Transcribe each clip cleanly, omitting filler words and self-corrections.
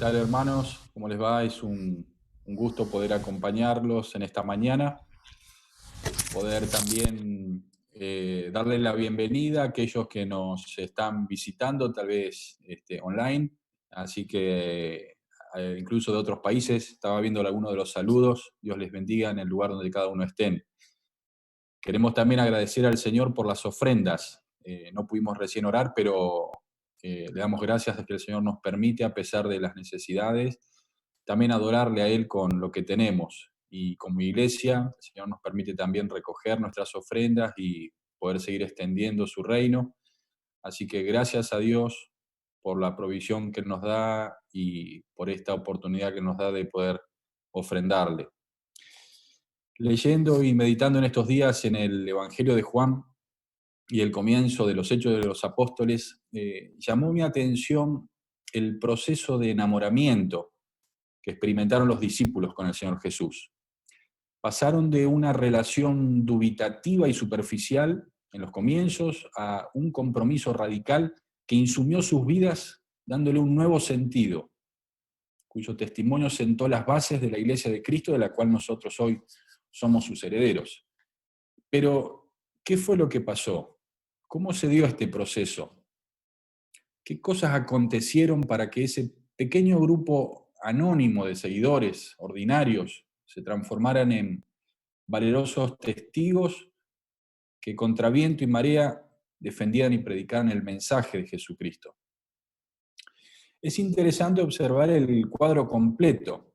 tal, hermanos? ¿Cómo les va? Es un gusto poder acompañarlos en esta mañana, poder también darle la bienvenida a aquellos que nos están visitando, tal vez online, así que incluso de otros países. Estaba viendo algunos de los saludos. Dios les bendiga en el lugar donde cada uno estén. Queremos también agradecer al Señor por las ofrendas. No pudimos recién orar, pero le damos gracias a que el Señor nos permite, a pesar de las necesidades, también adorarle a Él con lo que tenemos. Y como iglesia, el Señor nos permite también recoger nuestras ofrendas y poder seguir extendiendo su reino. Así que gracias a Dios por la provisión que Él nos da y por esta oportunidad que nos da de poder ofrendarle. Leyendo y meditando en estos días en el Evangelio de Juan y el comienzo de los Hechos de los Apóstoles, llamó mi atención el proceso de enamoramiento que experimentaron los discípulos con el Señor Jesús. Pasaron de una relación dubitativa y superficial en los comienzos a un compromiso radical que insumió sus vidas dándole un nuevo sentido, cuyo testimonio sentó las bases de la Iglesia de Cristo, de la cual nosotros hoy somos sus herederos. Pero, ¿qué fue lo que pasó? ¿Cómo se dio este proceso? ¿Qué cosas acontecieron para que ese pequeño grupo anónimo de seguidores ordinarios se transformaran en valerosos testigos que contra viento y marea defendían y predicaran el mensaje de Jesucristo? Es interesante observar el cuadro completo.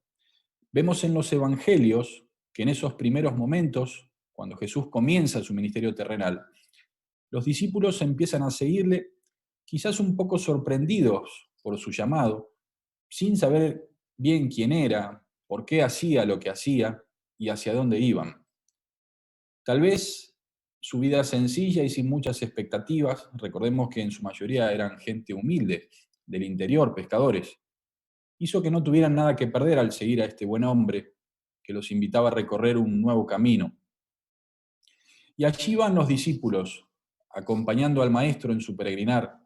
Vemos en los evangelios que en esos primeros momentos, cuando Jesús comienza su ministerio terrenal, los discípulos empiezan a seguirle, quizás un poco sorprendidos por su llamado, sin saber bien quién era, por qué hacía lo que hacía y hacia dónde iban. Tal vez su vida sencilla y sin muchas expectativas, recordemos que en su mayoría eran gente humilde, del interior, pescadores, hizo que no tuvieran nada que perder al seguir a este buen hombre que los invitaba a recorrer un nuevo camino. Y allí van los discípulos, acompañando al Maestro en su peregrinar,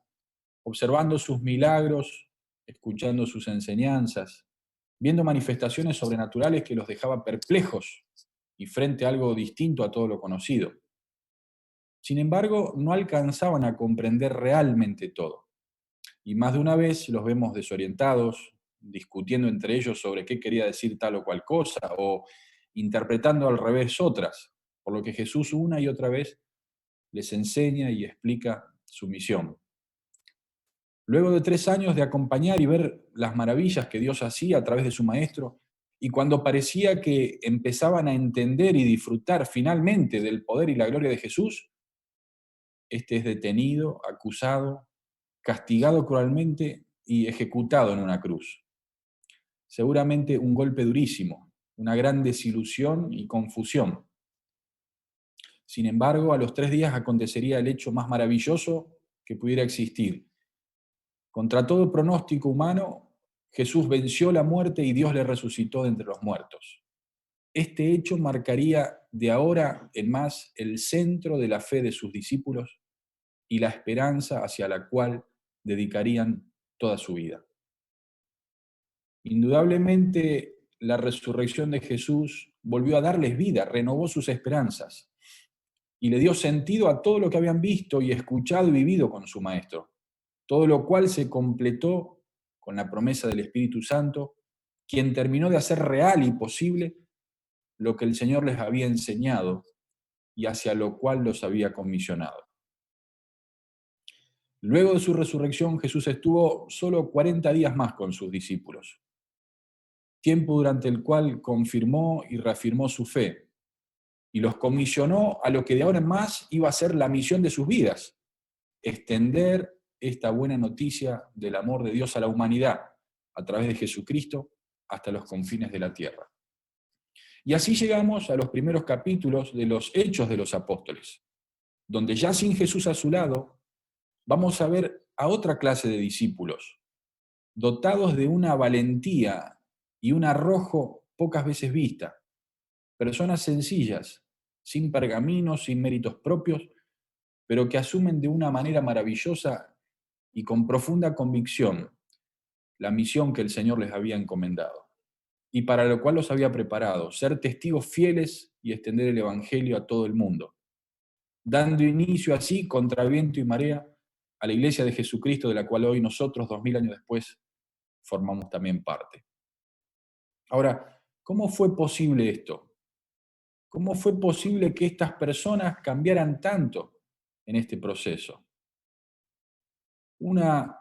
observando sus milagros, escuchando sus enseñanzas, viendo manifestaciones sobrenaturales que los dejaba perplejos y frente a algo distinto a todo lo conocido. Sin embargo, no alcanzaban a comprender realmente todo. Y más de una vez los vemos desorientados, discutiendo entre ellos sobre qué quería decir tal o cual cosa, o interpretando al revés otras, por lo que Jesús una y otra vez les enseña y explica su misión. Luego de 3 años de acompañar y ver las maravillas que Dios hacía a través de su Maestro, y cuando parecía que empezaban a entender y disfrutar finalmente del poder y la gloria de Jesús, este es detenido, acusado, castigado cruelmente y ejecutado en una cruz. Seguramente un golpe durísimo, una gran desilusión y confusión. Sin embargo, a los 3 días acontecería el hecho más maravilloso que pudiera existir. Contra todo pronóstico humano, Jesús venció la muerte y Dios le resucitó de entre los muertos. Este hecho marcaría de ahora en más el centro de la fe de sus discípulos y la esperanza hacia la cual dedicarían toda su vida. Indudablemente, la resurrección de Jesús volvió a darles vida, renovó sus esperanzas y le dio sentido a todo lo que habían visto y escuchado y vivido con su Maestro, todo lo cual se completó con la promesa del Espíritu Santo, quien terminó de hacer real y posible lo que el Señor les había enseñado y hacia lo cual los había comisionado. Luego de su resurrección, Jesús estuvo solo 40 días más con sus discípulos, tiempo durante el cual confirmó y reafirmó su fe, y los comisionó a lo que de ahora en más iba a ser la misión de sus vidas: extender esta buena noticia del amor de Dios a la humanidad a través de Jesucristo hasta los confines de la tierra. Y así llegamos a los primeros capítulos de los Hechos de los Apóstoles, donde ya sin Jesús a su lado, vamos a ver a otra clase de discípulos, dotados de una valentía y un arrojo pocas veces vista, personas sencillas, sin pergaminos, sin méritos propios, pero que asumen de una manera maravillosa y con profunda convicción la misión que el Señor les había encomendado y para lo cual los había preparado, ser testigos fieles y extender el Evangelio a todo el mundo, dando inicio así, contra viento y marea, a la Iglesia de Jesucristo, de la cual hoy nosotros, 2000 años después, formamos también parte. Ahora, ¿cómo fue posible esto? ¿Cómo fue posible que estas personas cambiaran tanto en este proceso? Una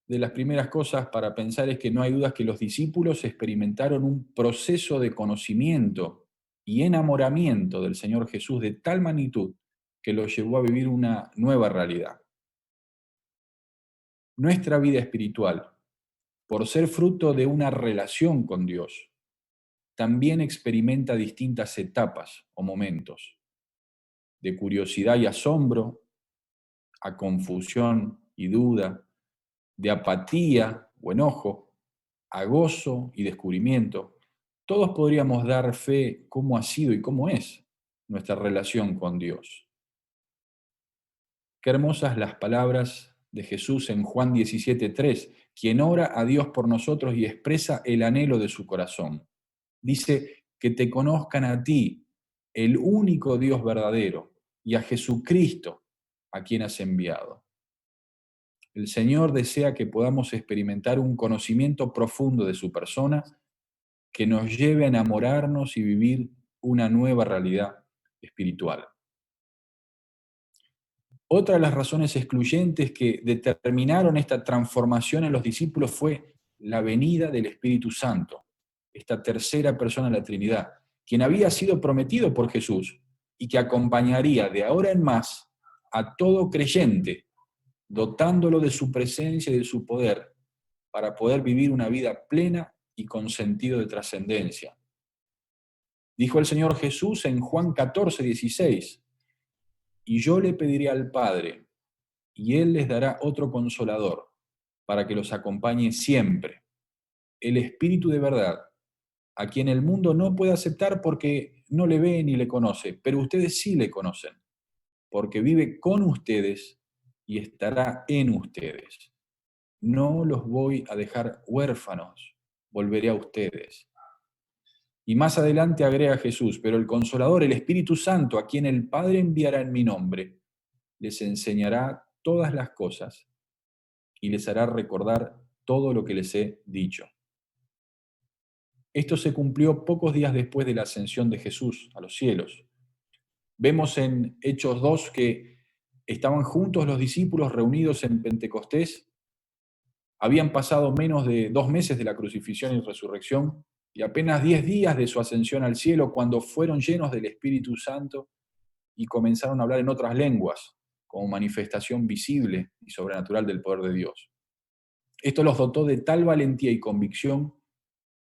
de las primeras cosas para pensar es que no hay dudas que los discípulos experimentaron un proceso de conocimiento y enamoramiento del Señor Jesús de tal magnitud que los llevó a vivir una nueva realidad. Nuestra vida espiritual, por ser fruto de una relación con Dios, también experimenta distintas etapas o momentos, de curiosidad y asombro, a confusión y duda, de apatía o enojo, a gozo y descubrimiento. Todos podríamos dar fe cómo ha sido y cómo es nuestra relación con Dios. Qué hermosas las palabras de Jesús en Juan 17:3, quien ora a Dios por nosotros y expresa el anhelo de su corazón. Dice, que te conozcan a ti, el único Dios verdadero, y a Jesucristo, a quien has enviado. El Señor desea que podamos experimentar un conocimiento profundo de su persona que nos lleve a enamorarnos y vivir una nueva realidad espiritual. Otra de las razones excluyentes que determinaron esta transformación en los discípulos fue la venida del Espíritu Santo, esta tercera persona de la Trinidad, quien había sido prometido por Jesús y que acompañaría de ahora en más a todo creyente, dotándolo de su presencia y de su poder para poder vivir una vida plena y con sentido de trascendencia. Dijo el Señor Jesús en Juan 14:16, y yo le pediré al Padre, y Él les dará otro consolador, para que los acompañe siempre, el Espíritu de verdad, a quien el mundo no puede aceptar porque no le ve ni le conoce, pero ustedes sí le conocen, porque vive con ustedes y estará en ustedes. No los voy a dejar huérfanos, volveré a ustedes. Y más adelante agrega Jesús, pero el Consolador, el Espíritu Santo, a quien el Padre enviará en mi nombre, les enseñará todas las cosas y les hará recordar todo lo que les he dicho. Esto se cumplió pocos días después de la ascensión de Jesús a los cielos. Vemos en Hechos 2 que estaban juntos los discípulos reunidos en Pentecostés. Habían pasado menos de 2 meses de la crucifixión y resurrección y apenas 10 días de su ascensión al cielo cuando fueron llenos del Espíritu Santo y comenzaron a hablar en otras lenguas como manifestación visible y sobrenatural del poder de Dios. Esto los dotó de tal valentía y convicción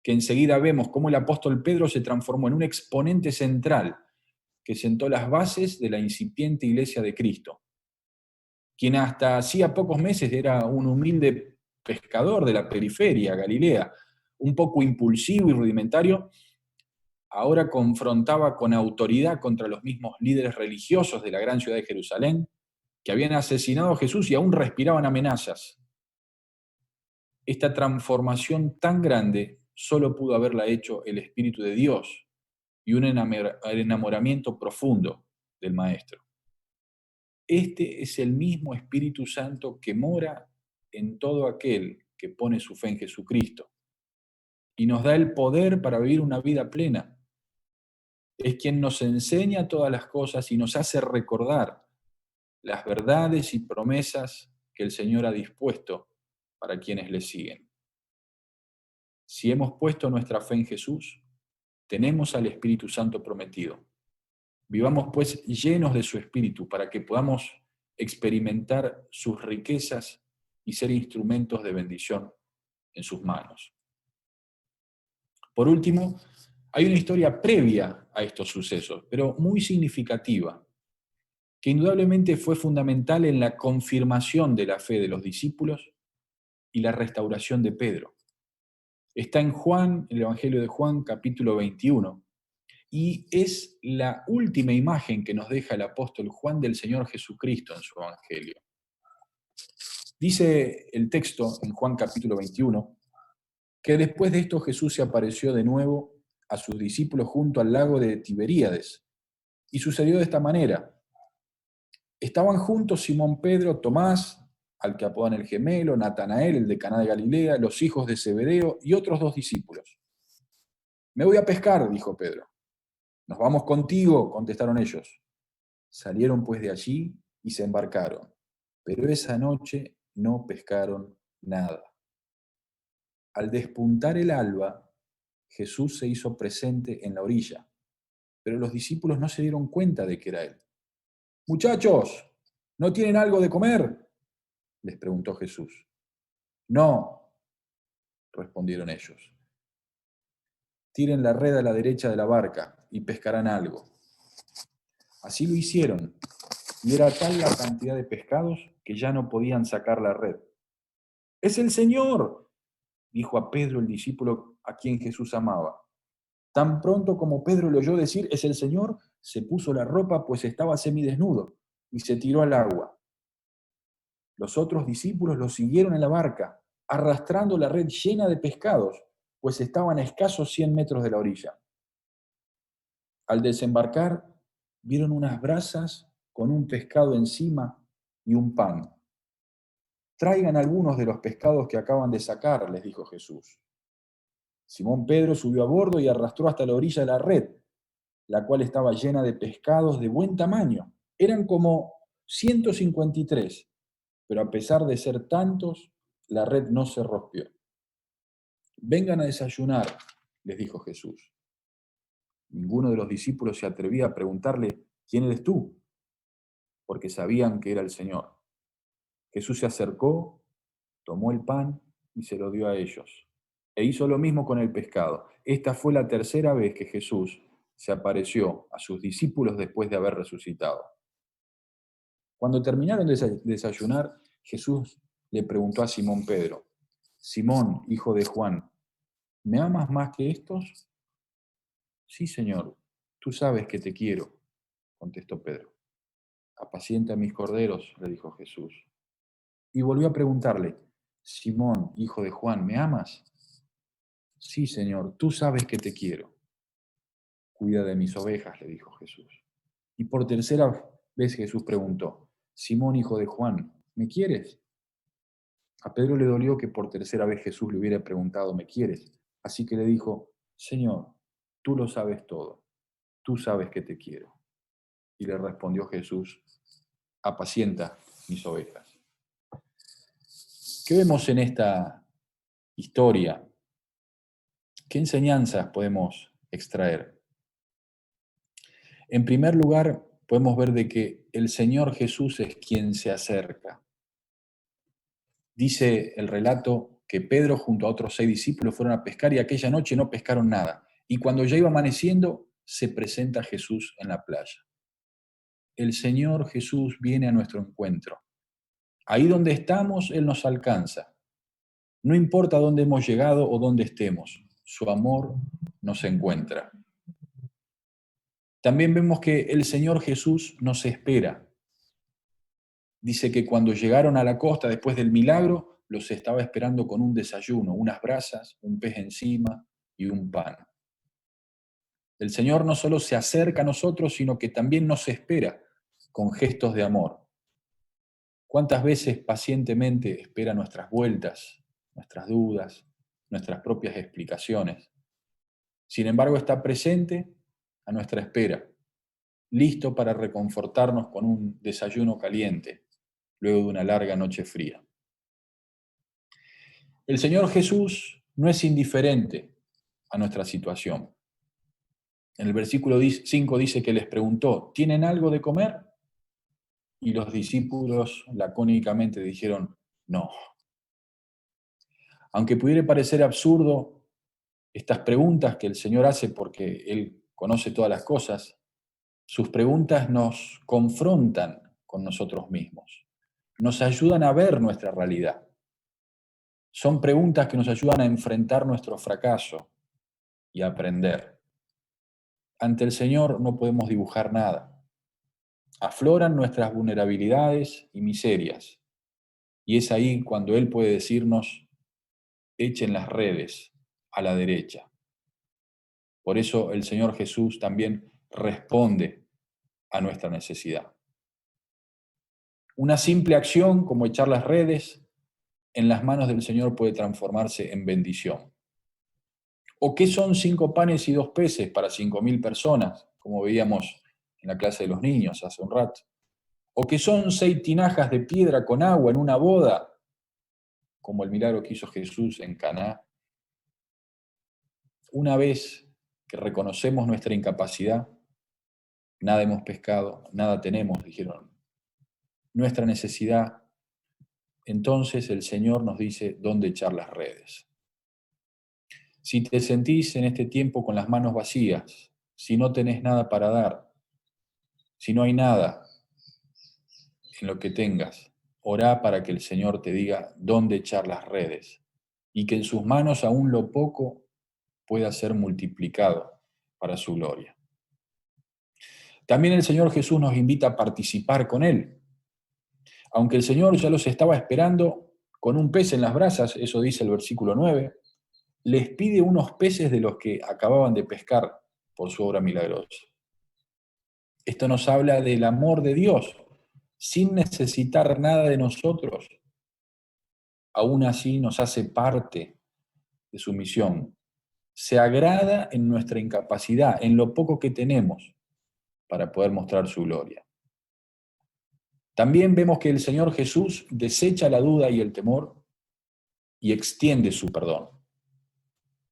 que enseguida vemos cómo el apóstol Pedro se transformó en un exponente central que sentó las bases de la incipiente iglesia de Cristo, quien hasta hacía pocos meses era un humilde pescador de la periferia, Galilea, un poco impulsivo y rudimentario, ahora confrontaba con autoridad contra los mismos líderes religiosos de la gran ciudad de Jerusalén, que habían asesinado a Jesús y aún respiraban amenazas. Esta transformación tan grande solo pudo haberla hecho el Espíritu de Dios y un enamoramiento profundo del Maestro. Este es el mismo Espíritu Santo que mora en todo aquel que pone su fe en Jesucristo y nos da el poder para vivir una vida plena. Es quien nos enseña todas las cosas y nos hace recordar las verdades y promesas que el Señor ha dispuesto para quienes le siguen. Si hemos puesto nuestra fe en Jesús, tenemos al Espíritu Santo prometido. Vivamos pues llenos de su Espíritu para que podamos experimentar sus riquezas y ser instrumentos de bendición en sus manos. Por último, hay una historia previa a estos sucesos, pero muy significativa, que indudablemente fue fundamental en la confirmación de la fe de los discípulos y la restauración de Pedro. Está en Juan, el Evangelio de Juan, capítulo 21, y es la última imagen que nos deja el apóstol Juan del Señor Jesucristo en su Evangelio. Dice el texto en Juan capítulo 21, que después de esto Jesús se apareció de nuevo a sus discípulos junto al lago de Tiberíades. Y sucedió de esta manera. Estaban juntos Simón Pedro, Tomás, al que apodan el gemelo, Natanael, el de Caná de Galilea, los hijos de Zebedeo y otros 2 discípulos. Me voy a pescar, dijo Pedro. Nos vamos contigo, contestaron ellos. Salieron pues de allí y se embarcaron, pero esa noche no pescaron nada. Al despuntar el alba, Jesús se hizo presente en la orilla, pero los discípulos no se dieron cuenta de que era él. Muchachos, ¿no tienen algo de comer?, les preguntó Jesús. No, respondieron ellos. Tiren la red a la derecha de la barca y pescarán algo. Así lo hicieron, y era tal la cantidad de pescados que ya no podían sacar la red. ¡Es el Señor!, dijo a Pedro, el discípulo a quien Jesús amaba. Tan pronto como Pedro le oyó decir «es el Señor», se puso la ropa, pues estaba semidesnudo, y se tiró al agua. Los otros discípulos lo siguieron en la barca, arrastrando la red llena de pescados, pues estaban a escasos 100 metros de la orilla. Al desembarcar, vieron unas brasas con un pescado encima y un pan. Traigan algunos de los pescados que acaban de sacar, les dijo Jesús. Simón Pedro subió a bordo y arrastró hasta la orilla la red, la cual estaba llena de pescados de buen tamaño. Eran como 153, pero a pesar de ser tantos, la red no se rompió. Vengan a desayunar, les dijo Jesús. Ninguno de los discípulos se atrevía a preguntarle, ¿quién eres tú?, porque sabían que era el Señor. Jesús se acercó, tomó el pan y se lo dio a ellos. E hizo lo mismo con el pescado. Esta fue la tercera vez que Jesús se apareció a sus discípulos después de haber resucitado. Cuando terminaron de desayunar, Jesús le preguntó a Simón Pedro, Simón, hijo de Juan, ¿me amas más que estos? Sí, Señor, tú sabes que te quiero, contestó Pedro. Apacienta mis corderos, le dijo Jesús. Y volvió a preguntarle, Simón, hijo de Juan, ¿me amas? Sí, Señor, tú sabes que te quiero. Cuida de mis ovejas, le dijo Jesús. Y por tercera vez Jesús preguntó, Simón, hijo de Juan, ¿me quieres? A Pedro le dolió que por tercera vez Jesús le hubiera preguntado, ¿me quieres? Así que le dijo, Señor, tú lo sabes todo, tú sabes que te quiero. Y le respondió Jesús, apacienta mis ovejas. ¿Qué vemos en esta historia? ¿Qué enseñanzas podemos extraer? En primer lugar, podemos ver de que el Señor Jesús es quien se acerca. Dice el relato que Pedro junto a otros 6 discípulos fueron a pescar y aquella noche no pescaron nada. Y cuando ya iba amaneciendo, se presenta Jesús en la playa. El Señor Jesús viene a nuestro encuentro. Ahí donde estamos, Él nos alcanza. No importa dónde hemos llegado o dónde estemos, su amor nos encuentra. También vemos que el Señor Jesús nos espera. Dice que cuando llegaron a la costa después del milagro, los estaba esperando con un desayuno, unas brasas, un pez encima y un pan. El Señor no solo se acerca a nosotros, sino que también nos espera con gestos de amor. ¿Cuántas veces pacientemente espera nuestras vueltas, nuestras dudas, nuestras propias explicaciones? Sin embargo, está presente a nuestra espera, listo para reconfortarnos con un desayuno caliente, luego de una larga noche fría. El Señor Jesús no es indiferente a nuestra situación. En el versículo 5 dice que les preguntó, ¿tienen algo de comer? Y los discípulos lacónicamente dijeron, no. Aunque pudiera parecer absurdo estas preguntas que el Señor hace porque Él conoce todas las cosas, sus preguntas nos confrontan con nosotros mismos, nos ayudan a ver nuestra realidad. Son preguntas que nos ayudan a enfrentar nuestro fracaso y a aprender. Ante el Señor no podemos dibujar nada. Afloran nuestras vulnerabilidades y miserias. Y es ahí cuando Él puede decirnos, echen las redes, a la derecha. Por eso el Señor Jesús también responde a nuestra necesidad. Una simple acción como echar las redes en las manos del Señor puede transformarse en bendición. ¿O qué son 5 panes y 2 peces para 5.000 personas, como veíamos en la clase de los niños hace un rato? ¿O qué son 6 tinajas de piedra con agua en una boda, como el milagro que hizo Jesús en Caná? Una vez que reconocemos nuestra incapacidad, nada hemos pescado, nada tenemos, dijeron, nuestra necesidad, entonces el Señor nos dice dónde echar las redes. Si te sentís en este tiempo con las manos vacías, si no tenés nada para dar, si no hay nada en lo que tengas, orá para que el Señor te diga dónde echar las redes y que en sus manos aún lo poco pueda ser multiplicado para su gloria. También el Señor Jesús nos invita a participar con Él. Aunque el Señor ya los estaba esperando con un pez en las brasas, eso dice el versículo 9, les pide unos peces de los que acababan de pescar por su obra milagrosa. Esto nos habla del amor de Dios, sin necesitar nada de nosotros. Aún así nos hace parte de su misión. Se agrada en nuestra incapacidad, en lo poco que tenemos, para poder mostrar su gloria. También vemos que el Señor Jesús desecha la duda y el temor y extiende su perdón.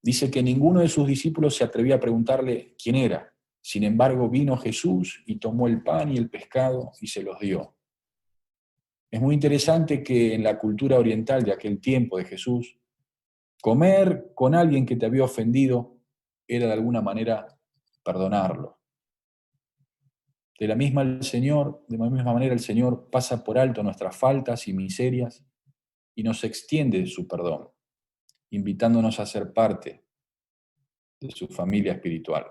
Dice que ninguno de sus discípulos se atrevía a preguntarle quién era. Sin embargo, vino Jesús y tomó el pan y el pescado y se los dio. Es muy interesante que en la cultura oriental de aquel tiempo de Jesús, comer con alguien que te había ofendido era de alguna manera perdonarlo. De la misma manera el Señor pasa por alto nuestras faltas y miserias y nos extiende su perdón, invitándonos a ser parte de su familia espiritual.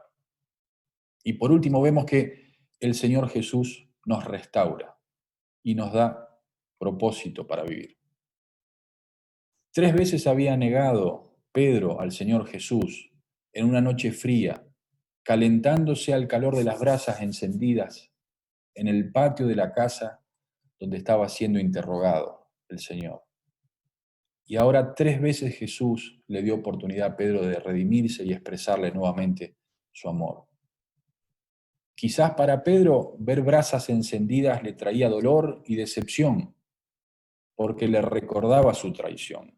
Y por último vemos que el Señor Jesús nos restaura y nos da propósito para vivir. 3 veces había negado Pedro al Señor Jesús en una noche fría, calentándose al calor de las brasas encendidas en el patio de la casa donde estaba siendo interrogado el Señor. Y ahora 3 veces Jesús le dio oportunidad a Pedro de redimirse y expresarle nuevamente su amor. Quizás para Pedro ver brasas encendidas le traía dolor y decepción, porque le recordaba su traición.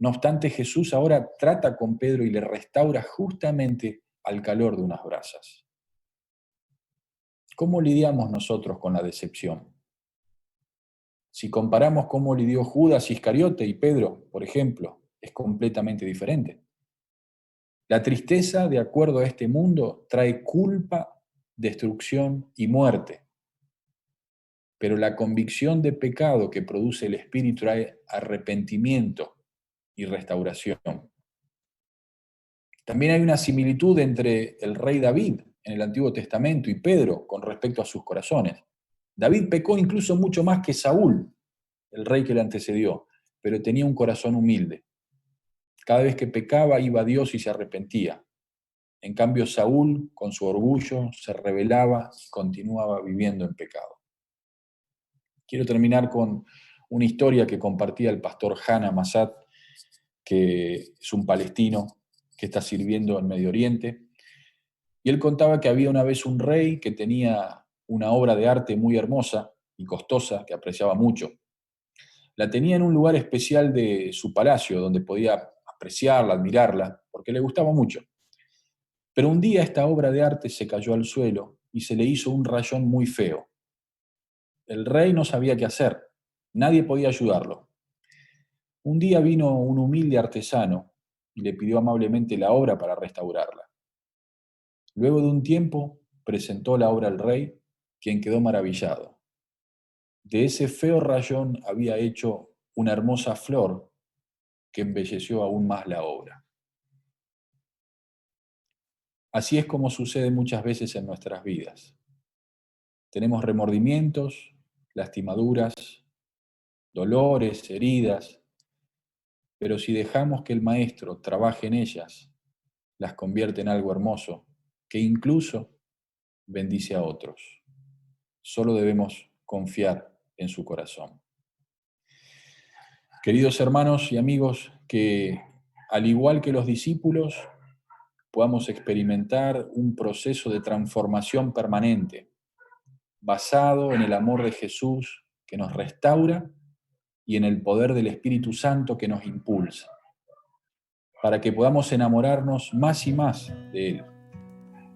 No obstante, Jesús ahora trata con Pedro y le restaura justamente al calor de unas brasas. ¿Cómo lidiamos nosotros con la decepción? Si comparamos cómo lidió Judas Iscariote y Pedro, por ejemplo, es completamente diferente. La tristeza, de acuerdo a este mundo, trae culpa, destrucción y muerte. Pero la convicción de pecado que produce el Espíritu trae arrepentimiento y restauración. También hay una similitud entre el rey David en el Antiguo Testamento y Pedro con respecto a sus corazones. David pecó incluso mucho más que Saúl, el rey que le antecedió, pero tenía un corazón humilde. Cada vez que pecaba iba a Dios y se arrepentía. En cambio, Saúl, con su orgullo, se rebelaba y continuaba viviendo en pecado. Quiero terminar con una historia que compartía el pastor Hannah Massad, que es un palestino que está sirviendo en Medio Oriente. Y él contaba que había una vez un rey que tenía una obra de arte muy hermosa y costosa, que apreciaba mucho. La tenía en un lugar especial de su palacio, donde podía apreciarla, admirarla, porque le gustaba mucho. Pero un día esta obra de arte se cayó al suelo y se le hizo un rayón muy feo. El rey no sabía qué hacer, nadie podía ayudarlo. Un día vino un humilde artesano y le pidió amablemente la obra para restaurarla. Luego de un tiempo presentó la obra al rey, quien quedó maravillado. De ese feo rayón había hecho una hermosa flor que embelleció aún más la obra. Así es como sucede muchas veces en nuestras vidas. Tenemos remordimientos, lastimaduras, dolores, heridas, pero si dejamos que el Maestro trabaje en ellas, las convierte en algo hermoso, que incluso bendice a otros. Solo debemos confiar en su corazón. Queridos hermanos y amigos, que al igual que los discípulos, podamos experimentar un proceso de transformación permanente, basado en el amor de Jesús que nos restaura y en el poder del Espíritu Santo que nos impulsa, para que podamos enamorarnos más y más de Él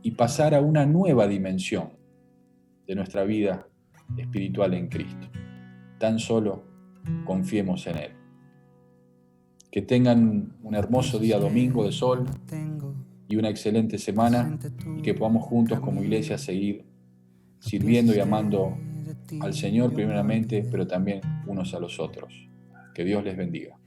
y pasar a una nueva dimensión de nuestra vida espiritual en Cristo. Tan solo confiemos en Él. Que tengan un hermoso día domingo de sol y una excelente semana, y que podamos juntos como iglesia seguir sirviendo y amando al Señor primeramente, pero también unos a los otros. Que Dios les bendiga.